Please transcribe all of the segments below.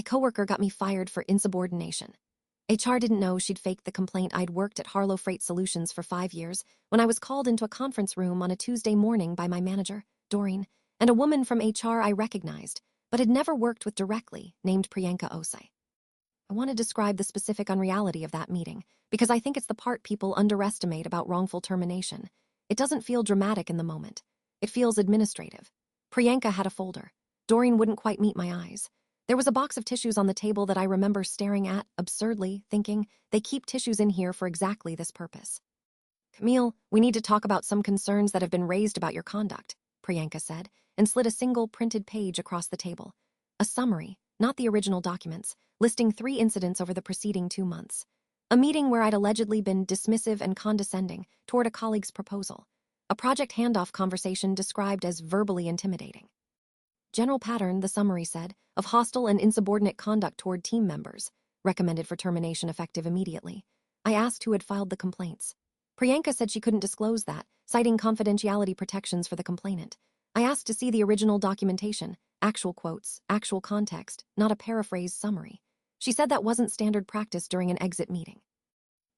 My coworker got me fired for insubordination. HR didn't know she'd faked the complaint I'd worked at Harlow Freight Solutions for 5 years when I was called into a conference room on a Tuesday morning by my manager, Doreen, and a woman from HR I recognized, but had never worked with directly, named Priyanka Osai. I want to describe the specific unreality of that meeting because I think it's the part people underestimate about wrongful termination. It doesn't feel dramatic in the moment. It feels administrative. Priyanka had a folder. Doreen wouldn't quite meet my eyes. There was a box of tissues on the table that I remember staring at, absurdly, thinking, they keep tissues in here for exactly this purpose. Camille, we need to talk about some concerns that have been raised about your conduct, Priyanka said, and slid a single printed page across the table. A summary, not the original documents, listing 3 incidents over the preceding 2 months. A meeting where I'd allegedly been dismissive and condescending toward a colleague's proposal. A project handoff conversation described as verbally intimidating. General pattern, the summary said, of hostile and insubordinate conduct toward team members, recommended for termination effective immediately. I asked who had filed the complaints. Priyanka said she couldn't disclose that, citing confidentiality protections for the complainant. I asked to see the original documentation, actual quotes, actual context, not a paraphrased summary. She said that wasn't standard practice during an exit meeting.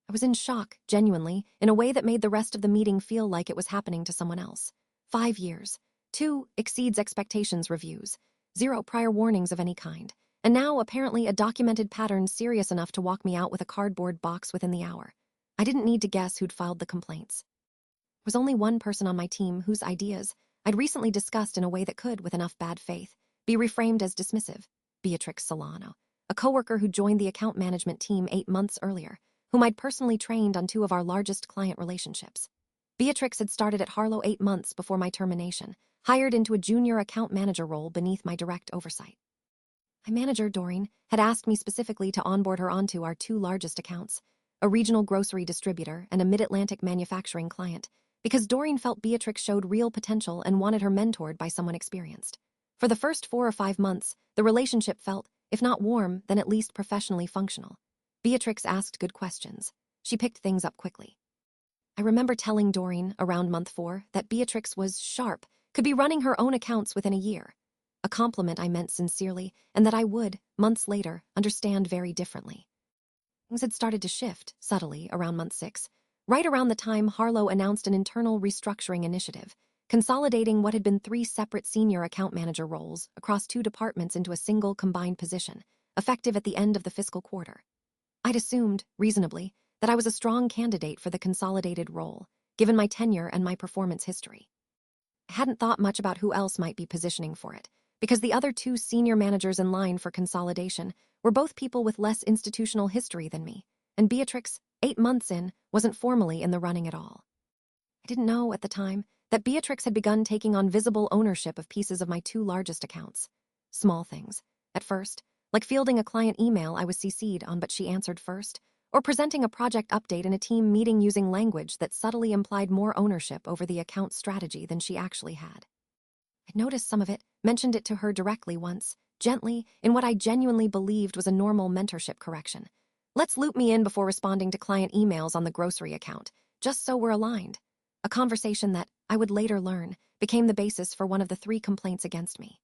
I was in shock, genuinely, in a way that made the rest of the meeting feel like it was happening to someone else. 5 years. 2 exceeds expectations reviews. 0 prior warnings of any kind. And now, apparently, a documented pattern serious enough to walk me out with a cardboard box within the hour. I didn't need to guess who'd filed the complaints. There was only one person on my team whose ideas I'd recently discussed in a way that could, with enough bad faith, be reframed as dismissive. Beatrix Solano, a coworker who joined the account management team 8 months earlier, whom I'd personally trained on 2 of our largest client relationships. Beatrix had started at Harlow 8 months before my termination, hired into a junior account manager role beneath my direct oversight. My manager, Doreen, had asked me specifically to onboard her onto our 2 largest accounts, a regional grocery distributor and a mid-Atlantic manufacturing client, because Doreen felt Beatrix showed real potential and wanted her mentored by someone experienced. For the first 4 or 5 months, the relationship felt, if not warm, then at least professionally functional. Beatrix asked good questions. She picked things up quickly. I remember telling Doreen, around month 4, that Beatrix was sharp, could be running her own accounts within a year. A compliment I meant sincerely, and that I would, months later, understand very differently. Things had started to shift, subtly, around month 6, right around the time Harlow announced an internal restructuring initiative, consolidating what had been 3 separate senior account manager roles across 2 departments into a single combined position, effective at the end of the fiscal quarter. I'd assumed, reasonably, that I was a strong candidate for the consolidated role, given my tenure and my performance history. I hadn't thought much about who else might be positioning for it, because the other 2 senior managers in line for consolidation were both people with less institutional history than me, and Beatrix, 8 months in, wasn't formally in the running at all. I didn't know, at the time, that Beatrix had begun taking on visible ownership of pieces of my 2 largest accounts. Small things, at first, like fielding a client email I was CC'd on but she answered first, or presenting a project update in a team meeting using language that subtly implied more ownership over the account strategy than she actually had. I'd noticed some of it, mentioned it to her directly once, gently, in what I genuinely believed was a normal mentorship correction. Let's loop me in before responding to client emails on the grocery account, just so we're aligned. A conversation that, I would later learn, became the basis for one of the 3 complaints against me.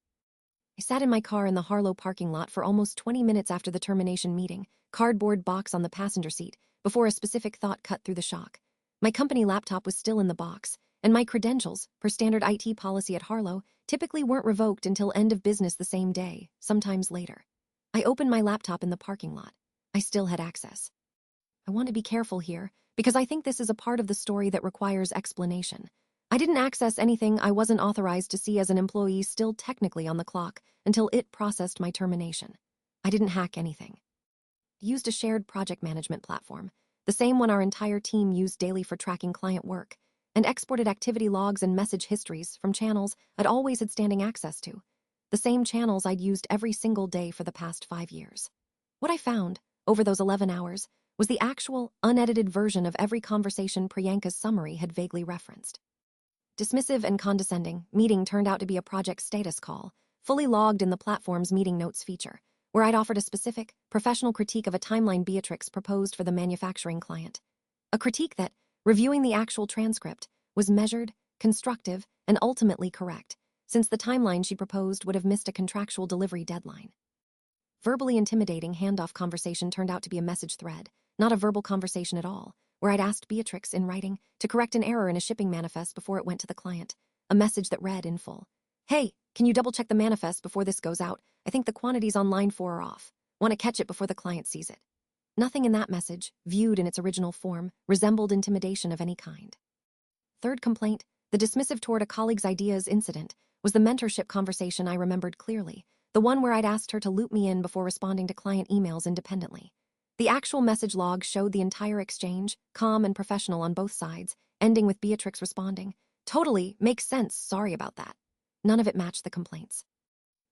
I sat in my car in the Harlow parking lot for almost 20 minutes after the termination meeting, cardboard box on the passenger seat, before a specific thought cut through the shock. My company laptop was still in the box, and my credentials, per standard IT policy at Harlow, typically weren't revoked until end of business the same day, sometimes later. I opened my laptop in the parking lot. I still had access. I want to be careful here, because I think this is a part of the story that requires explanation. I didn't access anything I wasn't authorized to see as an employee still technically on the clock until it processed my termination. I didn't hack anything. I used a shared project management platform, the same one our entire team used daily for tracking client work, and exported activity logs and message histories from channels I'd always had standing access to, the same channels I'd used every single day for the past 5 years. What I found, over those 11 hours, was the actual, unedited version of every conversation Priyanka's summary had vaguely referenced. Dismissive and condescending, meeting turned out to be a project status call, fully logged in the platform's meeting notes feature, where I'd offered a specific, professional critique of a timeline Beatrix proposed for the manufacturing client. A critique that, reviewing the actual transcript, was measured, constructive, and ultimately correct, since the timeline she proposed would have missed a contractual delivery deadline. verbally intimidating handoff conversation turned out to be a message thread, not a verbal conversation at all, where I'd asked Beatrix in writing to correct an error in a shipping manifest before it went to the client. A message that read in full, "Hey, can you double-check the manifest before this goes out? I think the quantities on line 4 are off. Want to catch it before the client sees it." Nothing in that message, viewed in its original form, resembled intimidation of any kind. Third complaint, the dismissive toward a colleague's ideas incident, was the mentorship conversation I remembered clearly, the one where I'd asked her to loop me in before responding to client emails independently. The actual message log showed the entire exchange, calm and professional on both sides, ending with Beatrix responding, "Totally, makes sense, sorry about that." None of it matched the complaints.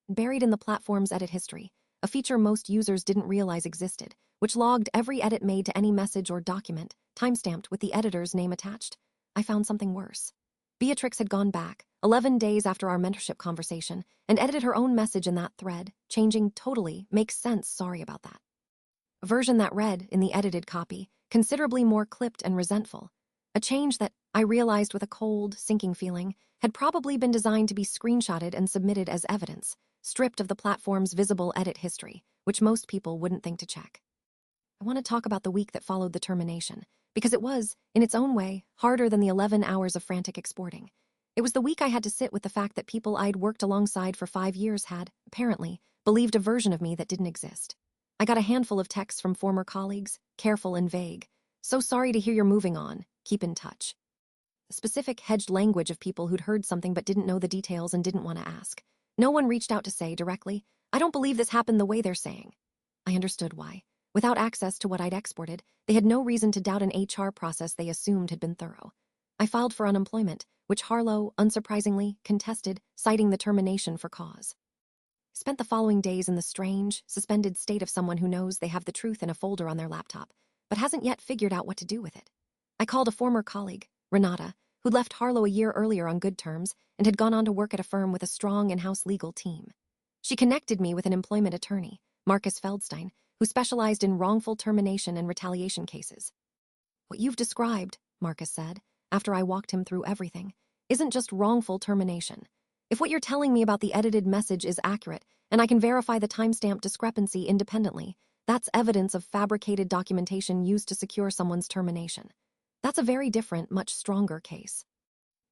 Buried in the platform's edit history, a feature most users didn't realize existed, which logged every edit made to any message or document, timestamped with the editor's name attached, I found something worse. Beatrix had gone back, 11 days after our mentorship conversation, and edited her own message in that thread, changing "totally, makes sense, sorry about that." A version that read, in the edited copy, considerably more clipped and resentful. A change that, I realized with a cold, sinking feeling, had probably been designed to be screenshotted and submitted as evidence, stripped of the platform's visible edit history, which most people wouldn't think to check. I want to talk about the week that followed the termination, because it was, in its own way, harder than the 11 hours of frantic exporting. It was the week I had to sit with the fact that people I'd worked alongside for 5 years had, apparently, believed a version of me that didn't exist. I got a handful of texts from former colleagues, careful and vague. "So sorry to hear you're moving on. Keep in touch." The specific hedged language of people who'd heard something but didn't know the details and didn't want to ask. No one reached out to say directly, "I don't believe this happened the way they're saying." I understood why. Without access to what I'd exported, they had no reason to doubt an HR process they assumed had been thorough. I filed for unemployment, which Harlow, unsurprisingly, contested, citing the termination for cause. I spent the following days in the strange, suspended state of someone who knows they have the truth in a folder on their laptop, but hasn't yet figured out what to do with it. I called a former colleague, Renata, who'd left Harlow a year earlier on good terms and had gone on to work at a firm with a strong in-house legal team. She connected me with an employment attorney, Marcus Feldstein, who specialized in wrongful termination and retaliation cases. "What you've described," Marcus said, after I walked him through everything, "isn't just wrongful termination. If what you're telling me about the edited message is accurate, and I can verify the timestamp discrepancy independently, that's evidence of fabricated documentation used to secure someone's termination. That's a very different, much stronger case."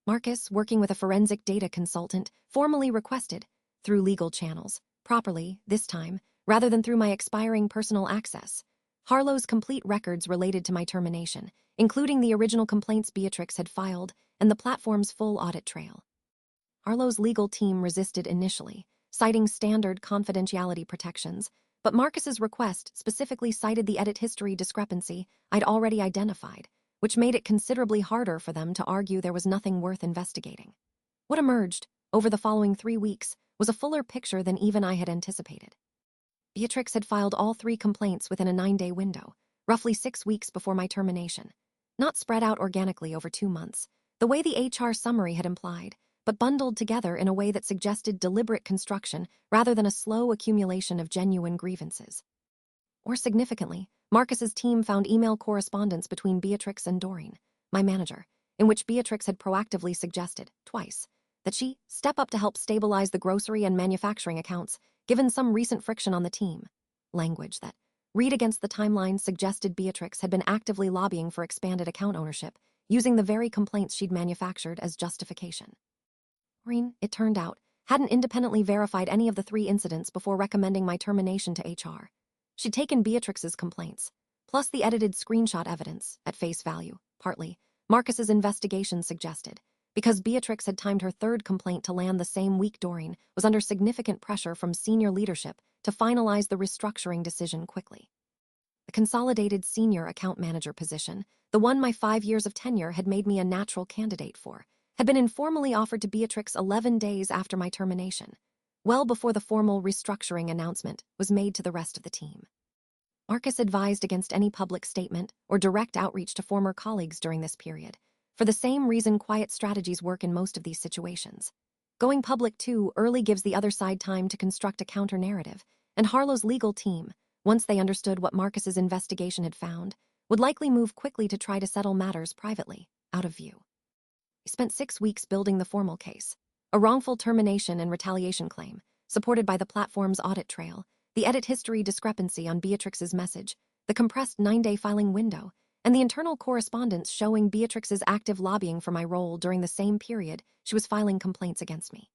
Marcus, working with a forensic data consultant, formally requested, through legal channels, properly, this time, rather than through my expiring personal access, Harlow's complete records related to my termination, including the original complaints Beatrix had filed and the platform's full audit trail. Harlow's legal team resisted initially, citing standard confidentiality protections, but Marcus's request specifically cited the edit history discrepancy I'd already identified, which made it considerably harder for them to argue there was nothing worth investigating. What emerged, over the following 3 weeks, was a fuller picture than even I had anticipated. Beatrix had filed all 3 complaints within a 9-day window, roughly 6 weeks before my termination, not spread out organically over 2 months, the way the HR summary had implied, but bundled together in a way that suggested deliberate construction rather than a slow accumulation of genuine grievances. More significantly, Marcus's team found email correspondence between Beatrix and Doreen, my manager, in which Beatrix had proactively suggested, twice, that she step up to help stabilize the grocery and manufacturing accounts, given some recent friction on the team. Language that, read against the timeline, suggested Beatrix had been actively lobbying for expanded account ownership, using the very complaints she'd manufactured as justification. Doreen, it turned out, hadn't independently verified any of the 3 incidents before recommending my termination to HR. She'd taken Beatrix's complaints, plus the edited screenshot evidence, at face value, partly, Marcus's investigation suggested, because Beatrix had timed her 3rd complaint to land the same week Doreen was under significant pressure from senior leadership to finalize the restructuring decision quickly. The consolidated senior account manager position, the one my 5 years of tenure had made me a natural candidate for, had been informally offered to Beatrix 11 days after my termination, well before the formal restructuring announcement was made to the rest of the team. Marcus advised against any public statement or direct outreach to former colleagues during this period, for the same reason quiet strategies work in most of these situations. Going public too early gives the other side time to construct a counter-narrative, and Harlow's legal team, once they understood what Marcus's investigation had found, would likely move quickly to try to settle matters privately, out of view. We spent 6 weeks building the formal case, a wrongful termination and retaliation claim, supported by the platform's audit trail, the edit history discrepancy on Beatrix's message, the compressed 9-day filing window, and the internal correspondence showing Beatrix's active lobbying for my role during the same period she was filing complaints against me.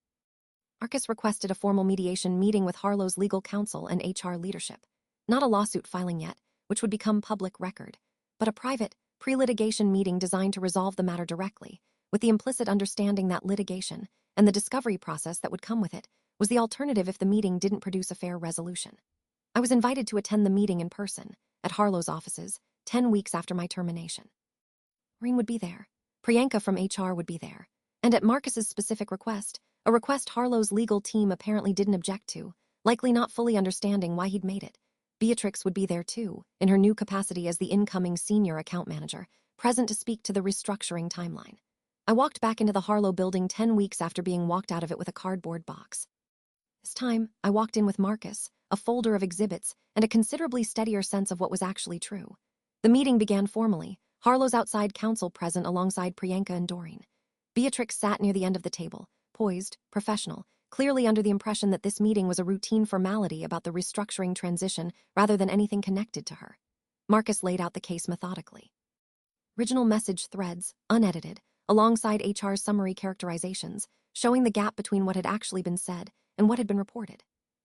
Marcus requested a formal mediation meeting with Harlow's legal counsel and HR leadership. Not a lawsuit filing yet, which would become public record, but a private, pre-litigation meeting designed to resolve the matter directly, with the implicit understanding that litigation, and the discovery process that would come with it, was the alternative if the meeting didn't produce a fair resolution. I was invited to attend the meeting in person, at Harlow's offices, 10 weeks after my termination. Maureen would be there. Priyanka from HR would be there. And at Marcus's specific request, a request Harlow's legal team apparently didn't object to, likely not fully understanding why he'd made it, Beatrix would be there too, in her new capacity as the incoming senior account manager, present to speak to the restructuring timeline. I walked back into the Harlow building 10 weeks after being walked out of it with a cardboard box. This time, I walked in with Marcus, a folder of exhibits, and a considerably steadier sense of what was actually true. The meeting began formally, Harlow's outside counsel present alongside Priyanka and Doreen. Beatrix sat near the end of the table, poised, professional, clearly under the impression that this meeting was a routine formality about the restructuring transition rather than anything connected to her. Marcus laid out the case methodically. Original message threads, unedited, alongside HR's summary characterizations, showing the gap between what had actually been said and what had been reported.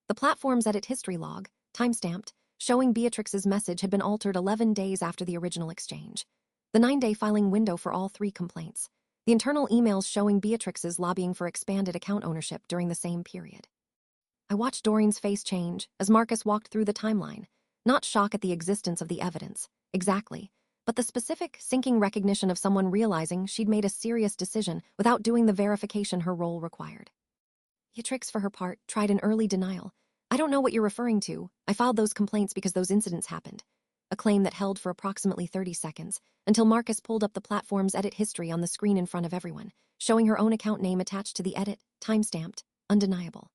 The platform's edit history log, timestamped, showing Beatrix's message had been altered 11 days after the original exchange. The 9-day filing window for all 3 complaints. The internal emails showing Beatrix's lobbying for expanded account ownership during the same period. I watched Doreen's face change as Marcus walked through the timeline, not shock at the existence of the evidence, exactly, but the specific, sinking recognition of someone realizing she'd made a serious decision without doing the verification her role required. Beatrix, for her part, tried an early denial. "I don't know what you're referring to. I filed those complaints because those incidents happened." A claim that held for approximately 30 seconds, until Marcus pulled up the platform's edit history on the screen in front of everyone, showing her own account name attached to the edit, timestamped, undeniable.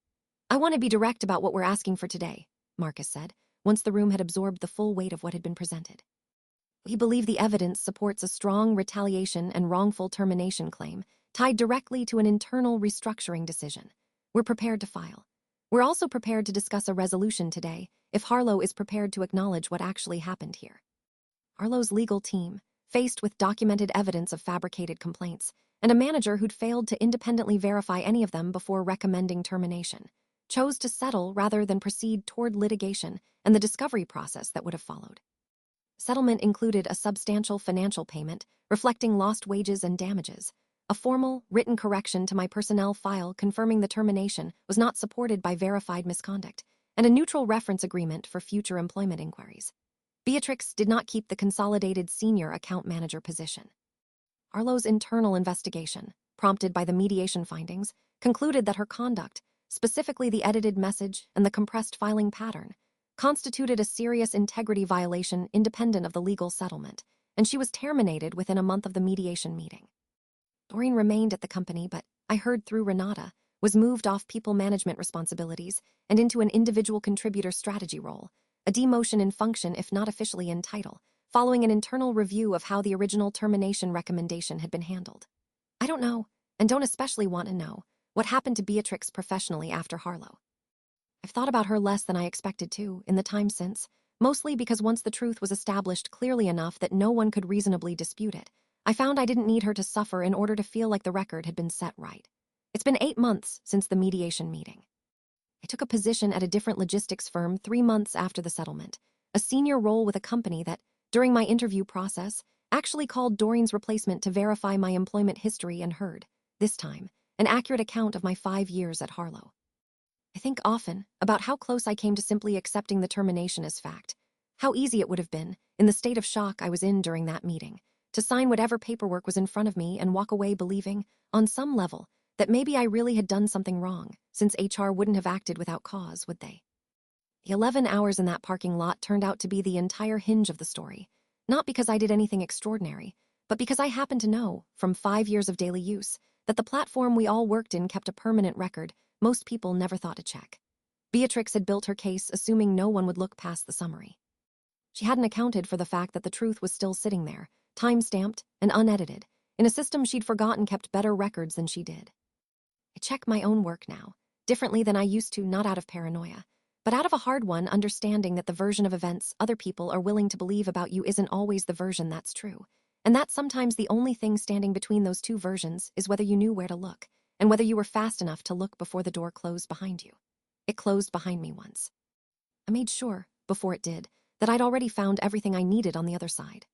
"I want to be direct about what we're asking for today," Marcus said, once the room had absorbed the full weight of what had been presented. "We believe the evidence supports a strong retaliation and wrongful termination claim tied directly to an internal restructuring decision. We're prepared to file. We're also prepared to discuss a resolution today if Harlow is prepared to acknowledge what actually happened here." Harlow's legal team, faced with documented evidence of fabricated complaints, and a manager who'd failed to independently verify any of them before recommending termination, chose to settle rather than proceed toward litigation and the discovery process that would have followed. Settlement included a substantial financial payment reflecting lost wages and damages, a formal, written correction to my personnel file confirming the termination was not supported by verified misconduct, and a neutral reference agreement for future employment inquiries. Beatrix did not keep the consolidated senior account manager position. Harlow's internal investigation, prompted by the mediation findings, concluded that her conduct, specifically the edited message and the compressed filing pattern, constituted a serious integrity violation independent of the legal settlement, and she was terminated within a month of the mediation meeting. Doreen remained at the company, but, I heard through Renata, was moved off people management responsibilities and into an individual contributor strategy role, a demotion in function if not officially in title, following an internal review of how the original termination recommendation had been handled. I don't know, and don't especially want to know, what happened to Beatrix professionally after Harlow. I've thought about her less than I expected to in the time since, mostly because once the truth was established clearly enough that no one could reasonably dispute it, I found I didn't need her to suffer in order to feel like the record had been set right. It's been 8 months since the mediation meeting. I took a position at a different logistics firm 3 months after the settlement, a senior role with a company that, during my interview process, actually called Doreen's replacement to verify my employment history and heard, this time, an accurate account of my 5 years at Harlow. I think often about how close I came to simply accepting the termination as fact, how easy it would have been, in the state of shock I was in during that meeting, to sign whatever paperwork was in front of me and walk away believing, on some level, that maybe I really had done something wrong, since HR wouldn't have acted without cause, would they? The 11 hours in that parking lot turned out to be the entire hinge of the story, not because I did anything extraordinary, but because I happened to know, from 5 years of daily use, that the platform we all worked in kept a permanent record most people never thought to check. Beatrix had built her case assuming no one would look past the summary. She hadn't accounted for the fact that the truth was still sitting there, time-stamped and unedited, in a system she'd forgotten kept better records than she did. I check my own work now, differently than I used to, not out of paranoia, but out of a hard one, understanding that the version of events other people are willing to believe about you isn't always the version that's true. And that sometimes the only thing standing between those two versions is whether you knew where to look, and whether you were fast enough to look before the door closed behind you. It closed behind me once. I made sure, before it did, that I'd already found everything I needed on the other side.